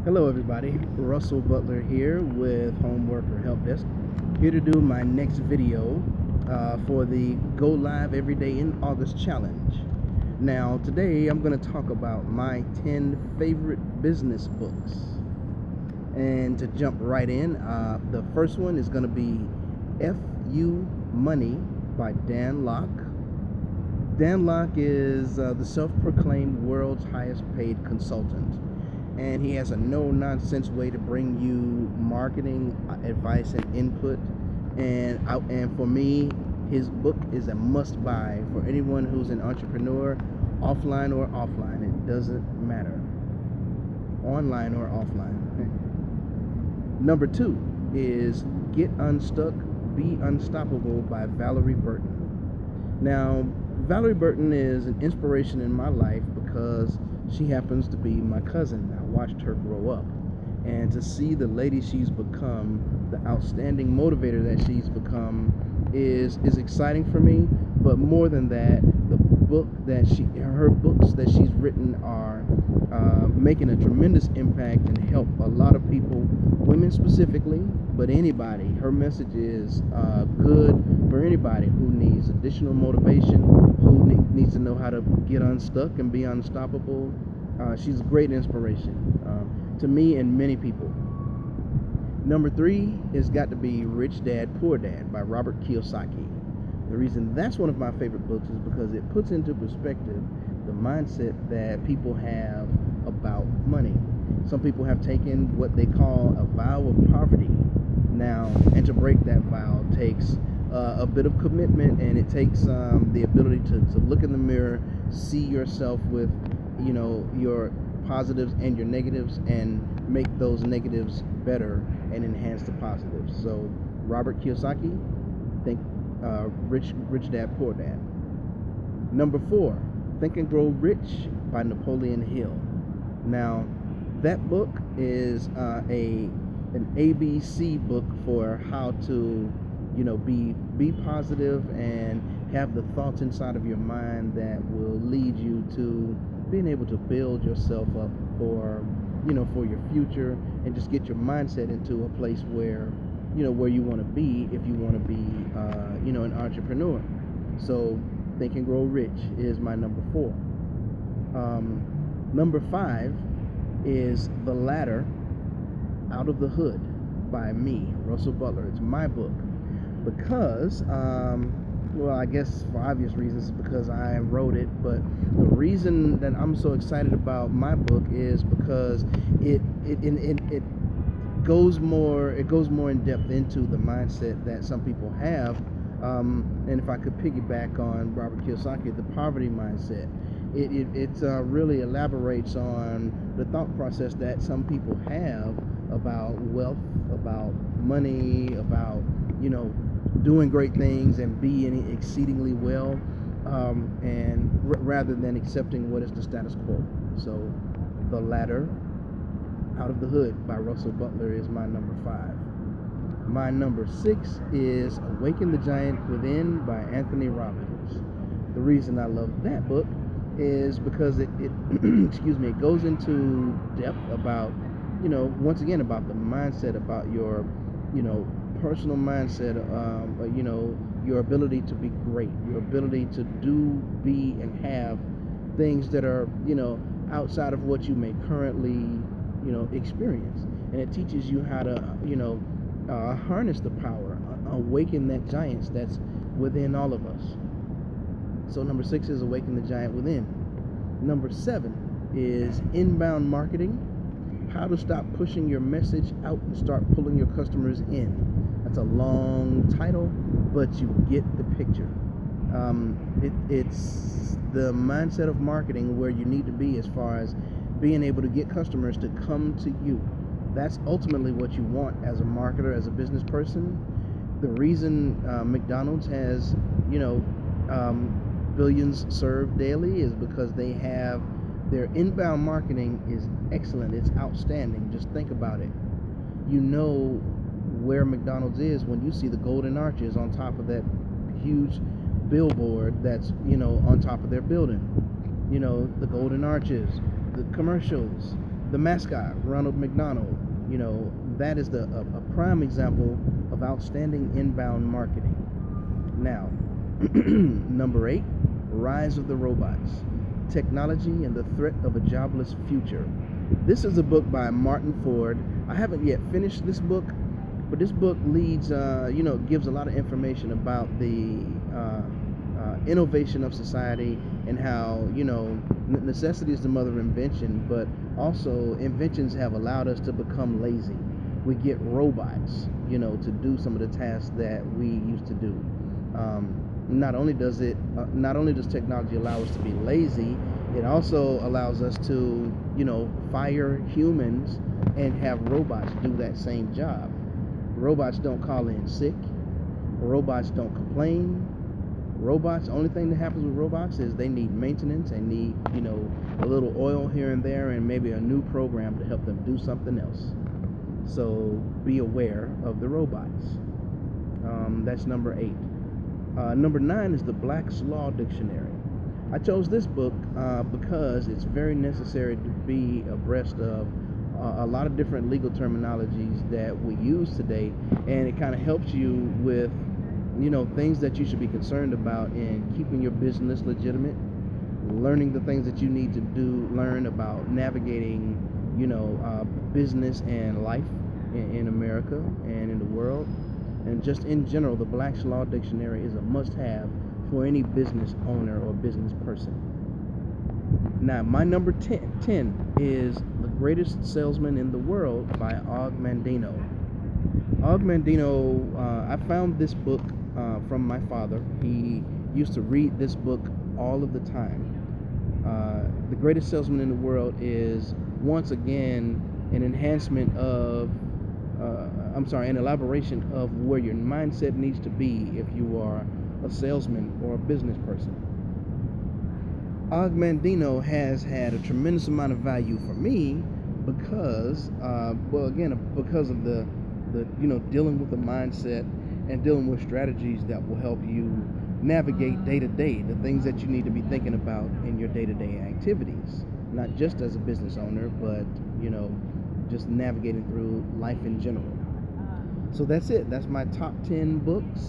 Hello, everybody. Russell Butler here with Homeworker Help Desk. Here to do my next video for the Go Live Every Day in August challenge. Now, today I'm going to talk about my 10 favorite business books. And to jump right in, the first one is going to be F.U. Money by Dan Lok. Dan Lok is the self-proclaimed world's highest paid consultant, and he has a no-nonsense way to bring you marketing advice and input. And for me, his book is a must-buy for anyone who's an entrepreneur, offline or offline. It doesn't matter, online or offline. Number 2 is Get Unstuck, Be Unstoppable by Valerie Burton. Now, Valerie Burton is an inspiration in my life because she happens to be my cousin. I watched her grow up, and to see the lady she's become, the outstanding motivator that she's become, is exciting for me. But more than that, her books that she's written are making a tremendous impact and help a lot of people, women specifically, but anybody. Her message is good for anybody who needs additional motivation, who needs to know how to get unstuck and be unstoppable. She's a great inspiration to me and many people. Number 3 has got to be Rich Dad, Poor Dad by Robert Kiyosaki. The reason that's one of my favorite books is because it puts into perspective the mindset that people have about money. Some people have taken what they call a vow of poverty now, and to break that vow takes a bit of commitment, and it takes the ability to look in the mirror, see yourself with your positives and your negatives, and make those negatives better and enhance the positives. So Robert Kiyosaki, think Rich Dad, Poor Dad. Number 4, Think and Grow Rich by Napoleon Hill. Now, that book is an ABC book for how to be positive and have the thoughts inside of your mind that will lead you to being able to build yourself up for your future, and just get your mindset into a place where you want to be if you want to be an entrepreneur. So Think and Grow Rich is my number 4. Number 5 is The Ladder, Out of the Hood by me, Russell Butler. It's my book because I guess for obvious reasons, because I wrote it, but the reason that I'm so excited about my book is because it goes more in depth into the mindset that some people have, and if I could piggyback on Robert Kiyosaki, the poverty mindset, it really elaborates on the thought process that some people have about wealth, about money, about doing great things and being exceedingly well, and rather than accepting what is the status quo. So The Ladder, Out of the Hood by Russell Butler is my number 5. My number 6 is Awaken the Giant Within by Anthony Robbins. The reason I love that book is because it excuse me, it goes into depth about once again about the mindset, about your personal mindset, your ability to be great, your ability to do, be, and have things that are outside of what you may currently experience. And it teaches you how to harness the power, awaken that giant that's within all of us. So number 6 is Awaken the Giant Within. Number 7 is Inbound Marketing, How to Stop Pushing Your Message Out and Start Pulling Your Customers In. That's a long title, but you get the picture. It's the mindset of marketing where you need to be as far as being able to get customers to come to you. That's ultimately what you want as a marketer, as a business person. The reason McDonald's has billions served daily is because they have their inbound marketing is excellent. It's outstanding. Just think about it. Where McDonald's is when you see the golden arches on top of that huge billboard that's on top of their building. The golden arches, the commercials, The mascot, Ronald McDonald, you know, that is a prime example of outstanding inbound marketing. Now, number 8, Rise of the Robots, Technology and the Threat of a Jobless Future. This is a book by Martin Ford. I haven't yet finished this book, but this book leads, gives a lot of information about the innovation of society and how, necessity is the mother of invention, but also inventions have allowed us to become lazy. We get robots, to do some of the tasks that we used to do. Not only does technology allow us to be lazy, it also allows us to, fire humans and have robots do that same job. Robots don't call in sick. Robots don't complain. Robots, only thing that happens with robots is they need maintenance and need, a little oil here and there and maybe a new program to help them do something else. So be aware of the robots. That's number 8. Number 9 is the Black's Law Dictionary. I chose this book because it's very necessary to be abreast of a lot of different legal terminologies that we use today, and it kind of helps you with things that you should be concerned about in keeping your business legitimate, learning the things that you need to learn about navigating business and life in America and in the world. And just in general, the Black's Law Dictionary is a must-have for any business owner or business person. Now, my number 10 is The Greatest Salesman in the World by Og Mandino. Og Mandino, I found this book from my father. He used to read this book all of the time. The Greatest Salesman in the World is, once again, an enhancement of an elaboration of where your mindset needs to be if you are a salesman or a business person. Og Mandino has had a tremendous amount of value for me because, because of the dealing with the mindset and dealing with strategies that will help you navigate day to day, the things that you need to be thinking about in your day-to-day activities, not just as a business owner, but just navigating through life in general. So that's it. That's my top 10 books,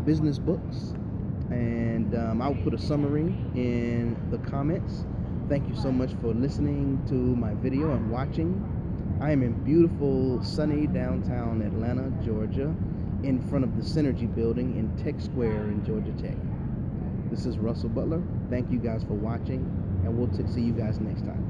business books, and I'll put a summary in the comments. Thank you so much for listening to my video and watching. I am in beautiful, sunny downtown Atlanta, Georgia, in front of the Synergy building in Tech Square in Georgia Tech. This is Russell Butler. Thank you guys for watching, and we'll see you guys next time.